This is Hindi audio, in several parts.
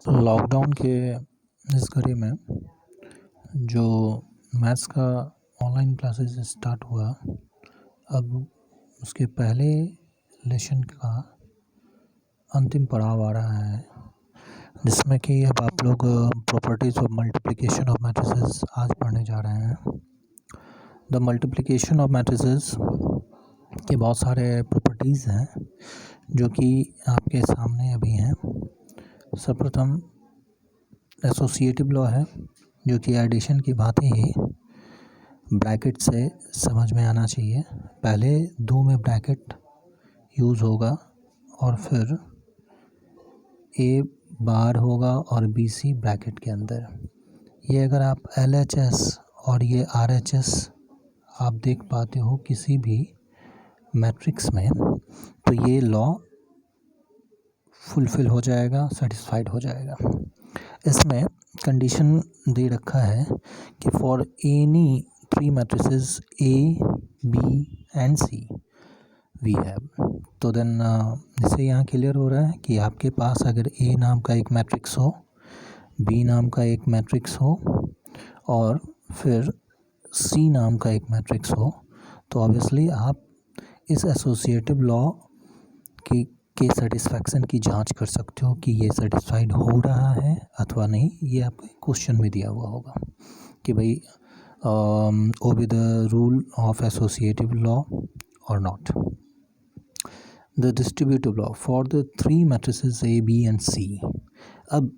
लॉकडाउन के इस घड़ी में जो मैथ्स का ऑनलाइन क्लासेस स्टार्ट हुआ, अब उसके पहले लेसन का अंतिम पड़ाव आ रहा है, जिसमें कि अब आप लोग properties of multiplication of matrices आज पढ़ने जा रहे हैं। द मल्टीप्लिकेशन ऑफ मैट्रिसेस के बहुत सारे प्रॉपर्टीज़ हैं जो कि आपके सामने अभी हैं। सर्वप्रथम एसोसिएटिव लॉ है, जो कि एडिशन की भांति ही ब्रैकेट से समझ में आना चाहिए। पहले दो में ब्रैकेट यूज़ होगा और फिर ए बार होगा और बी सी ब्रैकेट के अंदर। ये अगर आप LHS और ये RHS आप देख पाते हो किसी भी मैट्रिक्स में, तो ये लॉ फुलफ़िल हो जाएगा, सेटिस्फाइड हो जाएगा। इसमें कंडीशन दे रखा है कि for any three matrices A, B and C we have. तो देन इससे यहाँ क्लियर हो रहा है कि आपके पास अगर A नाम का एक मैट्रिक्स हो, B नाम का एक मैट्रिक्स हो और फिर C नाम का एक मैट्रिक्स हो, तो ऑब्वियसली आप इस एसोसिएटिव लॉ के सेटिस्फैक्शन की जांच कर सकते हो कि ये सेटिस्फाइड हो रहा है अथवा नहीं। ये आपके क्वेश्चन में दिया हुआ होगा कि भाई obey the rule of associative law और not. The distributive law for the three matrices A, B and C। अब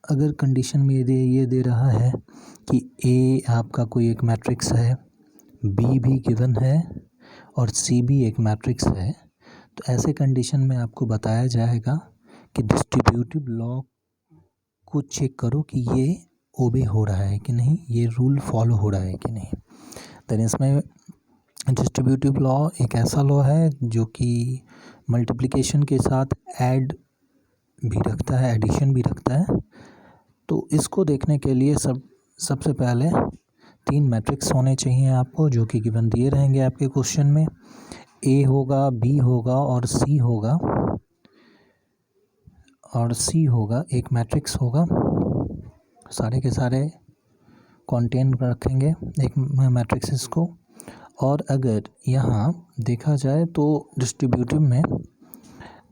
अगर कंडीशन में ये दे रहा है कि A आपका कोई एक मैट्रिक्स है, B भी गिवन है और C भी एक मैट्रिक्स है, तो ऐसे कंडीशन में आपको बताया जाएगा कि डिस्ट्रीब्यूटिव लॉ को चेक करो कि ये ओबे हो रहा है कि नहीं, ये रूल फॉलो हो रहा है कि नहीं। देन इसमें डिस्ट्रीब्यूटिव लॉ एक ऐसा लॉ है जो कि मल्टीप्लिकेशन के साथ ऐड भी रखता है, एडिशन भी रखता है। तो इसको देखने के लिए सबसे पहले तीन मैट्रिक्स होने चाहिए आपको, जो कि गिवन दिए रहेंगे आपके क्वेश्चन में। A होगा, B होगा और C होगा, एक मैट्रिक्स होगा। सारे के सारे कंटेन रखेंगे एक मैट्रिक्स को। और अगर यहाँ देखा जाए तो डिस्ट्रीब्यूटिव में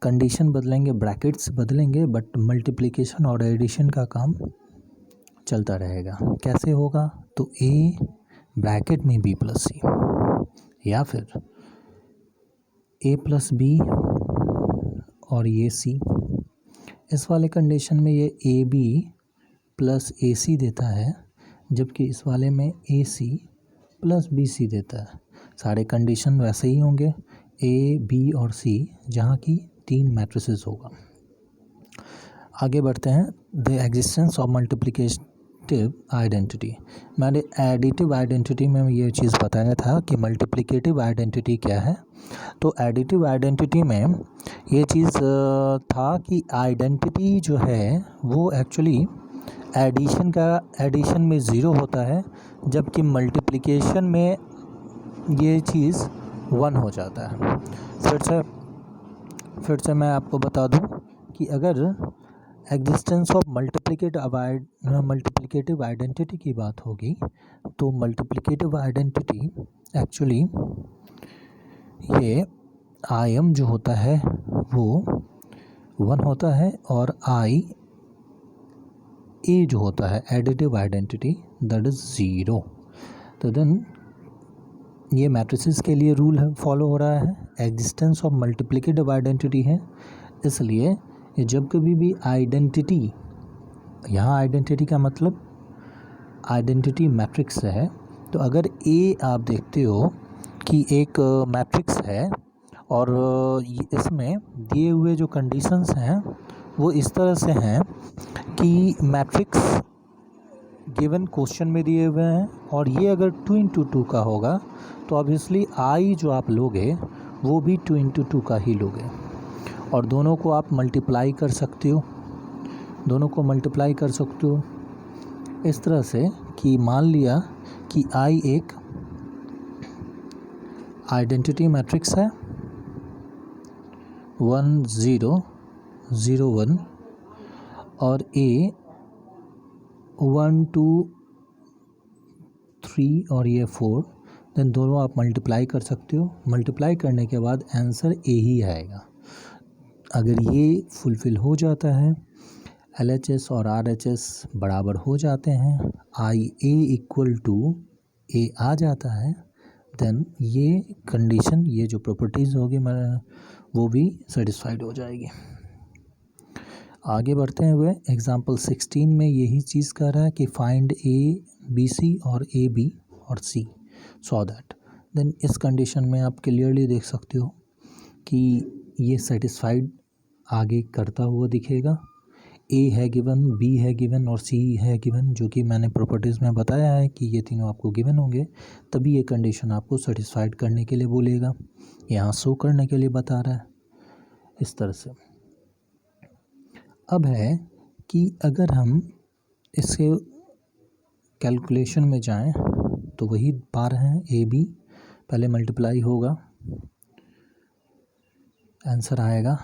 कंडीशन बदलेंगे, ब्रैकेट्स बदलेंगे, बट मल्टीप्लिकेशन और एडिशन का काम चलता रहेगा। कैसे होगा? तो A ब्रैकेट में B प्लस C या फिर A प्लस B और ये C। इस वाले कंडीशन में ये AB प्लस AC देता है, जबकि इस वाले में AC प्लस BC देता है। सारे कंडीशन वैसे ही होंगे A, B और C, जहाँ की तीन मैट्रिसेस होगा। आगे बढ़ते हैं। The existence of multiplicative identity. मैंने एडिटिव आइडेंटिटी में ये चीज़ बताया था कि मल्टीप्लिकेटिव आइडेंटिटी क्या है। तो एडिटिव आइडेंटिटी में ये चीज़ था कि आइडेंटिटी जो है वो एक्चुअली एडिशन में ज़ीरो होता है, जबकि मल्टीप्लिकेशन में ये चीज़ 1 हो जाता है। फिर से मैं आपको बता दूं कि अगर एग्जिस्टेंस ऑफ मल्टीप्लिकेटिव आइडेंटिटी की बात होगी, तो मल्टीप्लिकेटिव आइडेंटिटी एक्चुअली ये IM जो होता है वो 1 होता है और A जो होता है एडिटिव आइडेंटिटी, दैट इज़ 0। तो देन ये मैट्रिसेस के लिए रूल है, फॉलो हो रहा है। एग्जिस्टेंस ऑफ मल्टीप्लिकेटिव आइडेंटिटी है, इसलिए जब कभी भी आइडेंटिटी, यहाँ आइडेंटिटी का मतलब आइडेंटिटी मैट्रिक्स है, तो अगर A आप देखते हो कि एक मैट्रिक्स है और इसमें दिए हुए जो कंडीशंस हैं वो इस तरह से हैं कि मैट्रिक्स गिवन क्वेश्चन में दिए हुए हैं और ये अगर 2 into 2 का होगा, तो ऑब्वियसली I जो आप लोगे वो भी 2 into 2 का ही लोगे और दोनों को आप मल्टीप्लाई कर सकते हो, इस तरह से कि मान लिया कि I एक आइडेंटिटी मैट्रिक्स है 1 0 0 1, और ए 1 2 3 और ये 4, देन दोनों आप मल्टीप्लाई कर सकते हो। मल्टीप्लाई करने के बाद आंसर ए ही आएगा। अगर ये फुलफ़िल हो जाता है, LHS और RHS बराबर हो जाते हैं, IA इक्वल टू ए आ जाता है, देन ये कंडीशन, ये जो प्रॉपर्टीज़ होगी वो भी सेटिस्फाइड हो जाएगी। आगे बढ़ते हुए एग्जांपल 16 में यही चीज़ कर रहा है कि फाइंड ABC और AB और C सो दैट, देन इस कंडीशन में आप क्लियरली देख सकते हो कि ये सेटिस्फाइड आगे करता हुआ दिखेगा। A है गिवन, B है गिवन और C है गिवन, जो कि मैंने प्रॉपर्टीज़ में बताया है कि ये तीनों आपको गिवन होंगे, तभी ये कंडीशन आपको सेटिस्फाइड करने के लिए बोलेगा। यहाँ शो करने के लिए बता रहा है इस तरह से। अब है कि अगर हम इसके कैलकुलेशन में जाएं तो वही पा रहे हैं, AB पहले मल्टीप्लाई होगा, आंसर आएगा,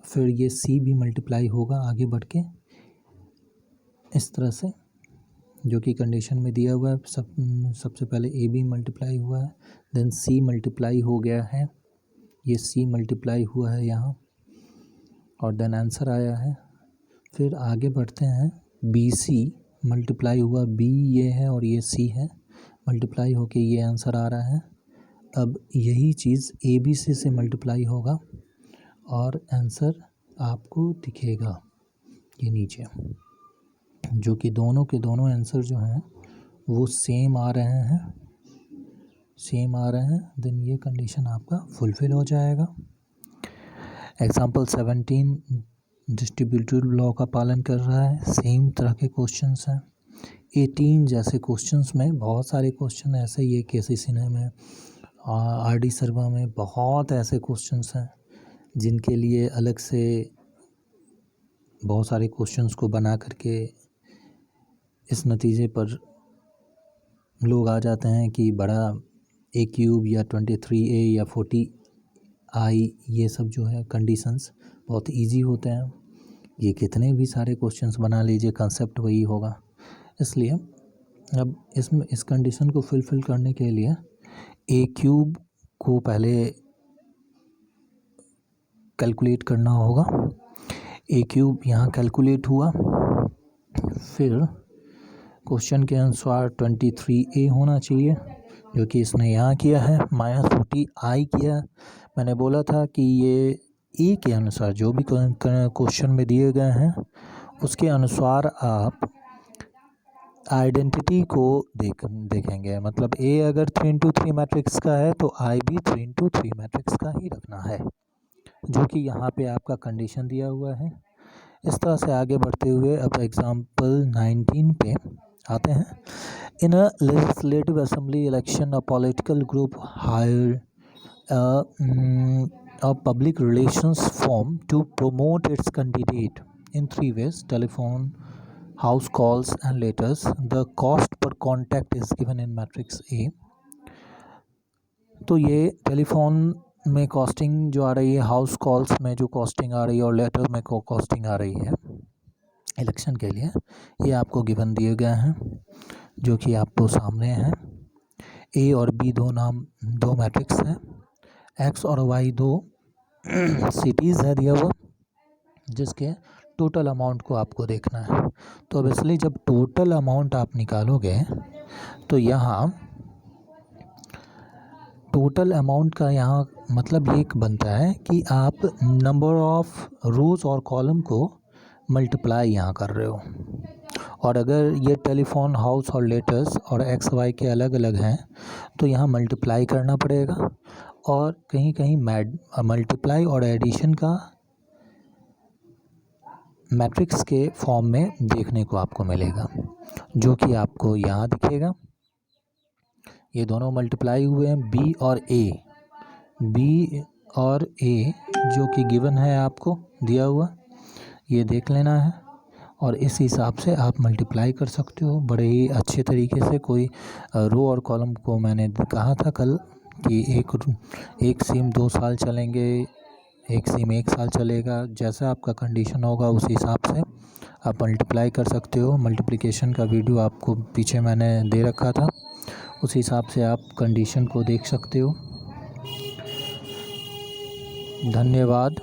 फिर ये C भी मल्टीप्लाई होगा आगे बढ़ के इस तरह से, जो कि कंडीशन में दिया हुआ है। सबसे पहले AB मल्टीप्लाई हुआ है, देन C मल्टीप्लाई हो गया है, ये C मल्टीप्लाई हुआ है यहाँ, और देन आंसर आया है। फिर आगे बढ़ते हैं, BC मल्टीप्लाई हुआ, B ये है और ये C है, मल्टीप्लाई होके ये आंसर आ रहा है। अब यही चीज़ ABC से मल्टीप्लाई होगा और आंसर आपको दिखेगा ये नीचे, जो कि दोनों के दोनों आंसर जो हैं वो सेम आ रहे हैं, देन ये कंडीशन आपका फुलफ़िल हो जाएगा। एग्जाम्पल 17 डिस्ट्रीब्यूटिव लॉ का पालन कर रहा है, सेम तरह के क्वेश्चंस हैं। 18 जैसे क्वेश्चंस में बहुत सारे क्वेश्चन ऐसे ही है, KC सिन्हा में, RD शर्मा में बहुत ऐसे क्वेश्चंस हैं जिनके लिए अलग से बहुत सारे क्वेश्चंस को बना करके इस नतीजे पर लोग आ जाते हैं कि बड़ा A³ या 23A या 40I, ये सब जो है कंडीशंस बहुत इजी होते हैं। ये कितने भी सारे क्वेश्चंस बना लीजिए, कंसेप्ट वही होगा। इसलिए अब इसमें इस कंडीशन को फुलफ़िल करने के लिए A³ को पहले कैलकुलेट करना होगा। A³ यहाँ कैलकुलेट हुआ, फिर क्वेश्चन के अनुसार 23A होना चाहिए, जो कि इसने यहाँ किया है, -40I किया। मैंने बोला था कि ये A के अनुसार जो भी क्वेश्चन में दिए गए हैं उसके अनुसार आप आइडेंटिटी को देखेंगे। मतलब A अगर 3x3 मैट्रिक्स का है तो I भी 3x3 मैट्रिक्स का ही रखना है, जो कि यहाँ पे आपका कंडीशन दिया हुआ है। इस तरह से आगे बढ़ते हुए अब एग्जाम्पल 19 पे आते हैं। In a legislative assembly election a political group hire a public relations firm to promote its candidate in 3 ways: telephone, house calls and letters. The cost per contact is given in matrix A. तो ये टेलीफोन में कॉस्टिंग जो आ रही है, हाउस कॉल्स में जो कॉस्टिंग आ रही है और लेटर में कॉस्टिंग आ रही है इलेक्शन के लिए, ये आपको गिवन दिए गए हैं, जो कि आपको सामने हैं। A और B दो मैट्रिक्स हैं, X और Y 2 सिटीज़ है दिया हुआ, जिसके टोटल अमाउंट को आपको देखना है। तो अब इसलिए जब टोटल अमाउंट आप निकालोगे तो यहाँ टोटल अमाउंट का यहाँ मतलब ये बनता है कि आप नंबर ऑफ रोज़ और कॉलम को मल्टीप्लाई यहाँ कर रहे हो, और अगर ये टेलीफोन, हाउस और लेटर्स और XY के अलग अलग हैं तो यहाँ मल्टीप्लाई करना पड़ेगा, और कहीं कहीं मल्टीप्लाई और एडिशन का मैट्रिक्स के फॉर्म में देखने को आपको मिलेगा, जो कि आपको यहाँ दिखेगा। ये दोनों मल्टीप्लाई हुए हैं, B और A जो कि गिवन है आपको दिया हुआ, ये देख लेना है, और इस हिसाब से आप मल्टीप्लाई कर सकते हो बड़े ही अच्छे तरीके से। कोई रो और कॉलम को मैंने कहा था कल कि एक सेम 2 साल चलेंगे, एक सिम 1 साल चलेगा। जैसा आपका कंडीशन होगा उस हिसाब से आप मल्टीप्लाई कर सकते हो। मल्टीप्लिकेशन का वीडियो आपको पीछे मैंने दे रखा था, उस हिसाब से आप कंडीशन को देख सकते हो। धन्यवाद।